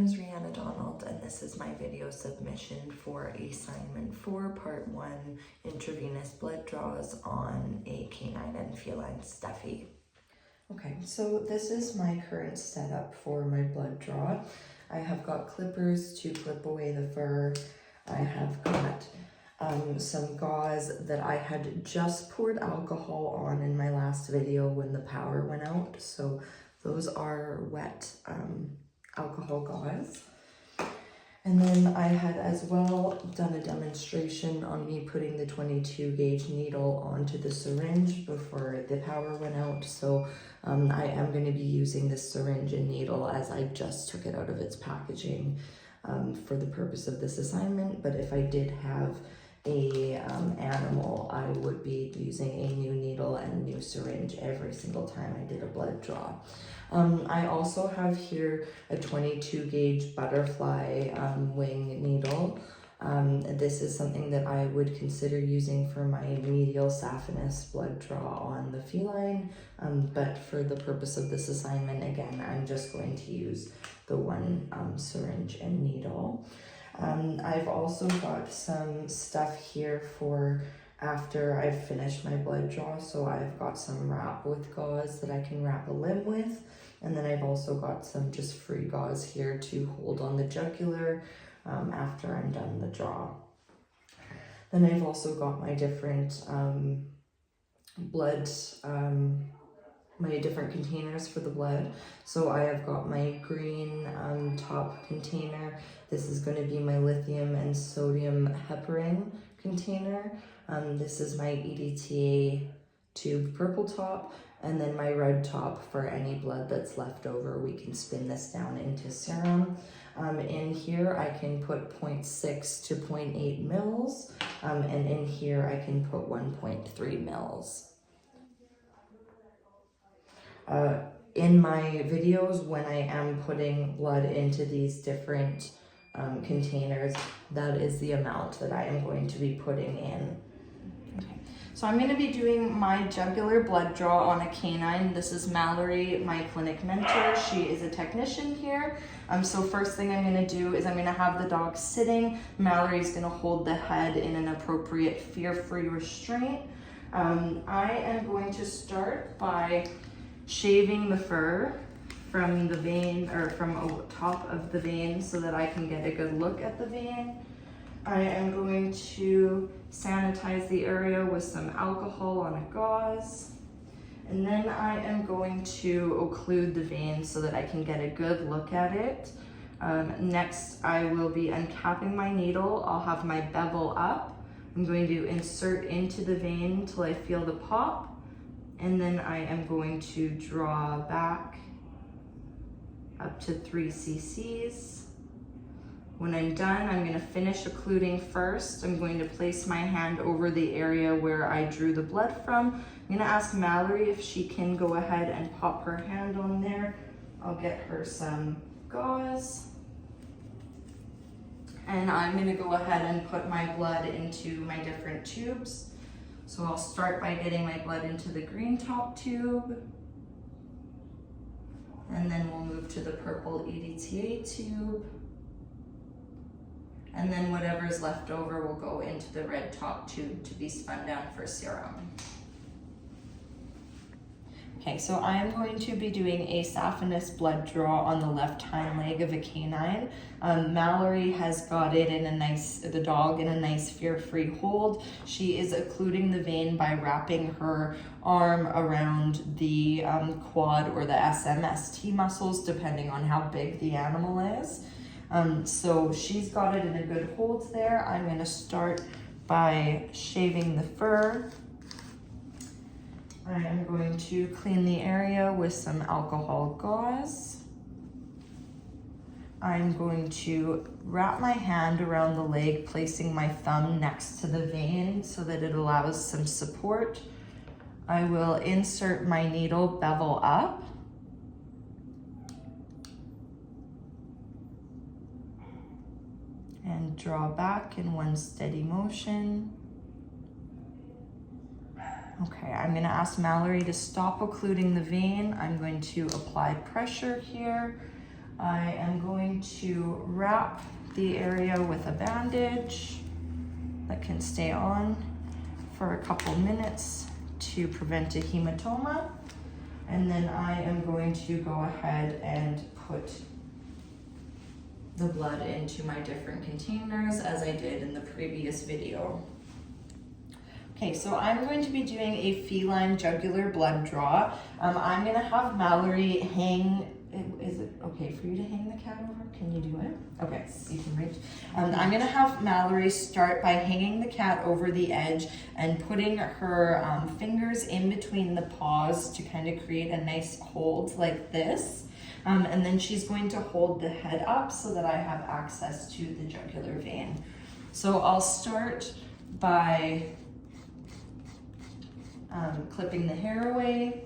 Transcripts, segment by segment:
is Rihanna Donald, and this is my video submission for assignment 4, part 1, intravenous blood draws on a canine and feline Steffi. Okay, so this is my current setup for my blood draw. I have got clippers to clip away the fur. I have got some gauze that I had just poured alcohol on in my last video when the power went out. So those are wet alcohol gauze. And then I had as well done a demonstration on me putting the 22 gauge needle onto the syringe before the power went out. So I am going to be using this syringe and needle as I just took it out of its packaging for the purpose of this assignment. But if I did have a animal, I would be using a new needle and a new syringe every single time I did a blood draw. I also have here a 22 gauge butterfly wing needle. This is something that I would consider using for my medial saphenous blood draw on the feline, but for the purpose of this assignment, again, I'm just going to use the one syringe and needle. I've also got some stuff here for after I've finished my blood draw. So I've got some wrap with gauze that I can wrap a limb with. And then I've also got some just free gauze here to hold on the jugular after I'm done the draw. Then I've also got my different blood, my different containers for the blood. So I have got my green top container. This is going to be my lithium and sodium heparin container. This is my EDTA tube purple top, and then my red top for any blood that's left over. We can spin this down into serum. In here I can put 0.6 to 0.8 mils, and in here I can put 1.3 mils. In my videos, when I am putting blood into these different containers, that is the amount that I am going to be putting in. Okay, so I'm going to be doing my jugular blood draw on a canine. This is Mallory, my clinic mentor. She is a technician here. So first thing I'm going to do is I'm going to have the dog sitting. Mallory's going to hold the head in an appropriate fear-free restraint. I am going to start by shaving the fur from the vein, or from top of the vein, so that I can get a good look at the vein. I am going to sanitize the area with some alcohol on a gauze. And then I am going to occlude the vein so that I can get a good look at it. Next, I will be uncapping my needle. I'll have my bevel up. I'm going to insert into the vein till I feel the pop. And then I am going to draw back up to 3 cc's. When I'm done, I'm going to finish occluding first. I'm going to place my hand over the area where I drew the blood from. I'm going to ask Mallory if she can go ahead and pop her hand on there. I'll get her some gauze. And I'm going to go ahead and put my blood into my different tubes. So I'll start by getting my blood into the green top tube. And then we'll move to the purple EDTA tube. And then whatever's left over will go into the red top tube to be spun down for serum. Okay, so I am going to be doing a saphenous blood draw on the left hind leg of a canine. Mallory has got it in a nice, the dog in a nice fear-free hold. She is occluding the vein by wrapping her arm around the quad or the SMST muscles, depending on how big the animal is. So she's got it in a good hold there. I'm going to start by shaving the fur. I am going to clean the area with some alcohol gauze. I'm going to wrap my hand around the leg, placing my thumb next to the vein so that it allows some support. I will insert my needle bevel up. And draw back in one steady motion. Okay, I'm going to ask Mallory to stop occluding the vein. I'm going to apply pressure here. I am going to wrap the area with a bandage that can stay on for a couple minutes to prevent a hematoma. And then I am going to go ahead and put the blood into my different containers as I did in the previous video. Okay, so I'm going to be doing a feline jugular blood draw. I'm gonna have Mallory hang, is it okay for you to hang the cat over? Can you do it? Okay, you can reach. I'm gonna have Mallory start by hanging the cat over the edge and putting her fingers in between the paws to kind of create a nice hold like this. And then she's going to hold the head up so that I have access to the jugular vein. So I'll start by clipping the hair away.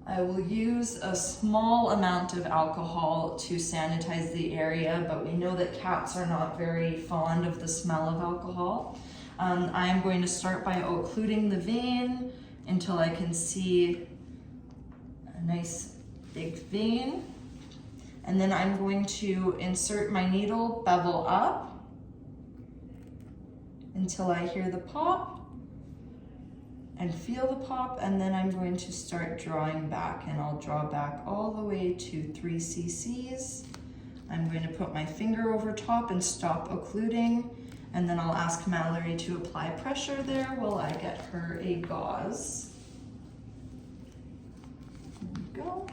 I will use a small amount of alcohol to sanitize the area, but we know that cats are not very fond of the smell of alcohol. I am going to start by occluding the vein until I can see a nice big vein. And then I'm going to insert my needle bevel up until I hear the pop and feel the pop, and then I'm going to start drawing back, and I'll draw back all the way to 3 cc's. I'm going to put my finger over top and stop occluding, and then I'll ask Mallory to apply pressure there while I get her a gauze. There we go.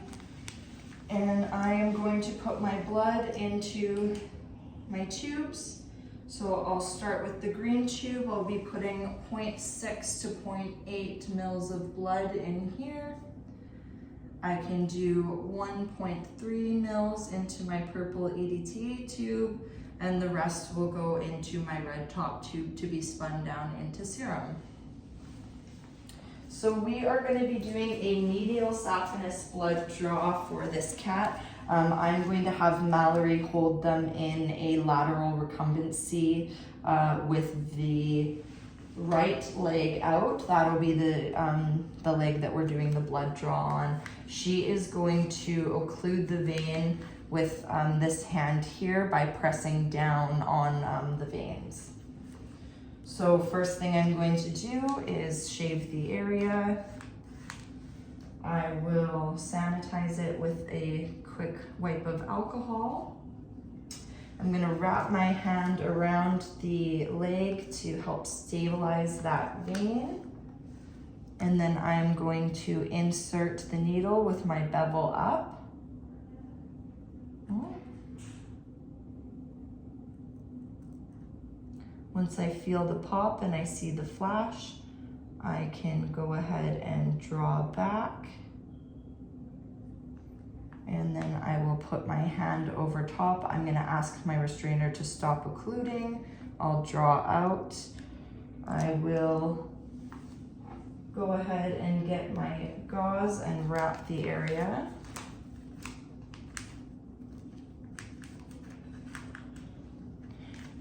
And I am going to put my blood into my tubes. So I'll start with the green tube. I'll be putting 0.6 to 0.8 mils of blood in here. I can do 1.3 mils into my purple EDTA tube, and the rest will go into my red top tube to be spun down into serum. So we are going to be doing a medial saphenous blood draw for this cat. I'm going to have Mallory hold them in a lateral recumbency with the right leg out. That'll be the leg that we're doing the blood draw on. She is going to occlude the vein with this hand here by pressing down on the veins. So first thing I'm going to do is shave the area. I will sanitize it with a quick wipe of alcohol. I'm going to wrap my hand around the leg to help stabilize that vein. And then I'm going to insert the needle with my bevel up. Once I feel the pop and I see the flash, I can go ahead and draw back. And then I will put my hand over top. I'm going to ask my restrainer to stop occluding. I'll draw out. I will go ahead and get my gauze and wrap the area.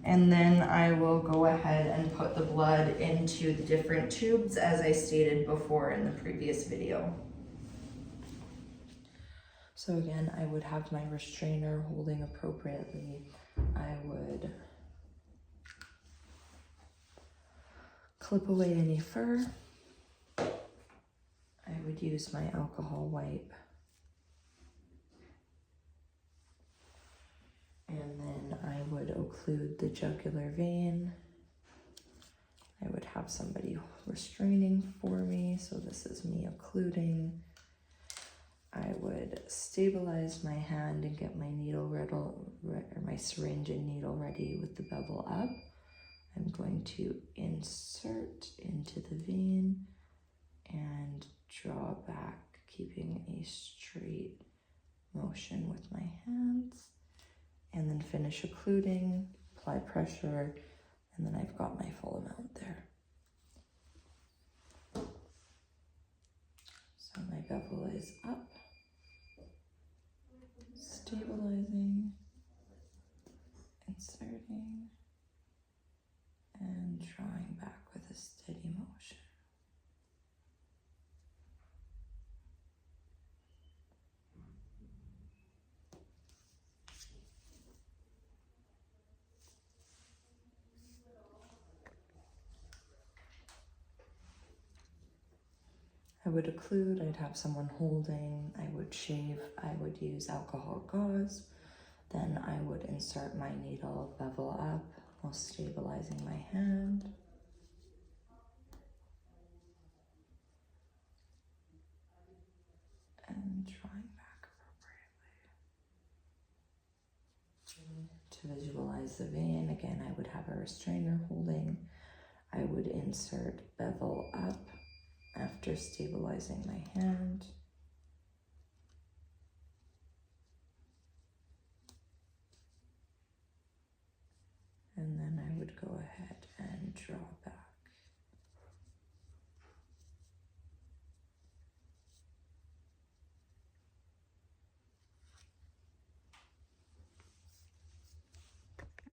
And then I will go ahead and put the blood into the different tubes as I stated before in the previous video. So again, I would have my restrainer holding appropriately. I would clip away any fur. I would use my alcohol wipe. And then I would occlude the jugular vein. I would have somebody restraining for me. So this is me occluding. I would stabilize my hand and get my needle ready, or my syringe and needle ready with the bevel up. I'm going to insert into the vein and draw back, keeping a straight motion with my hands. And then finish occluding, apply pressure, and then I've got my full amount there. So my bevel is up, stabilizing, inserting, and drawing back with a steady motion. would occlude, I'd have someone holding, I would shave, I would use alcohol gauze, then I would insert my needle, bevel up while stabilizing my hand. And drawing back appropriately. To visualize the vein, again, I would have a restrainer holding. I would insert bevel up after stabilizing my hand.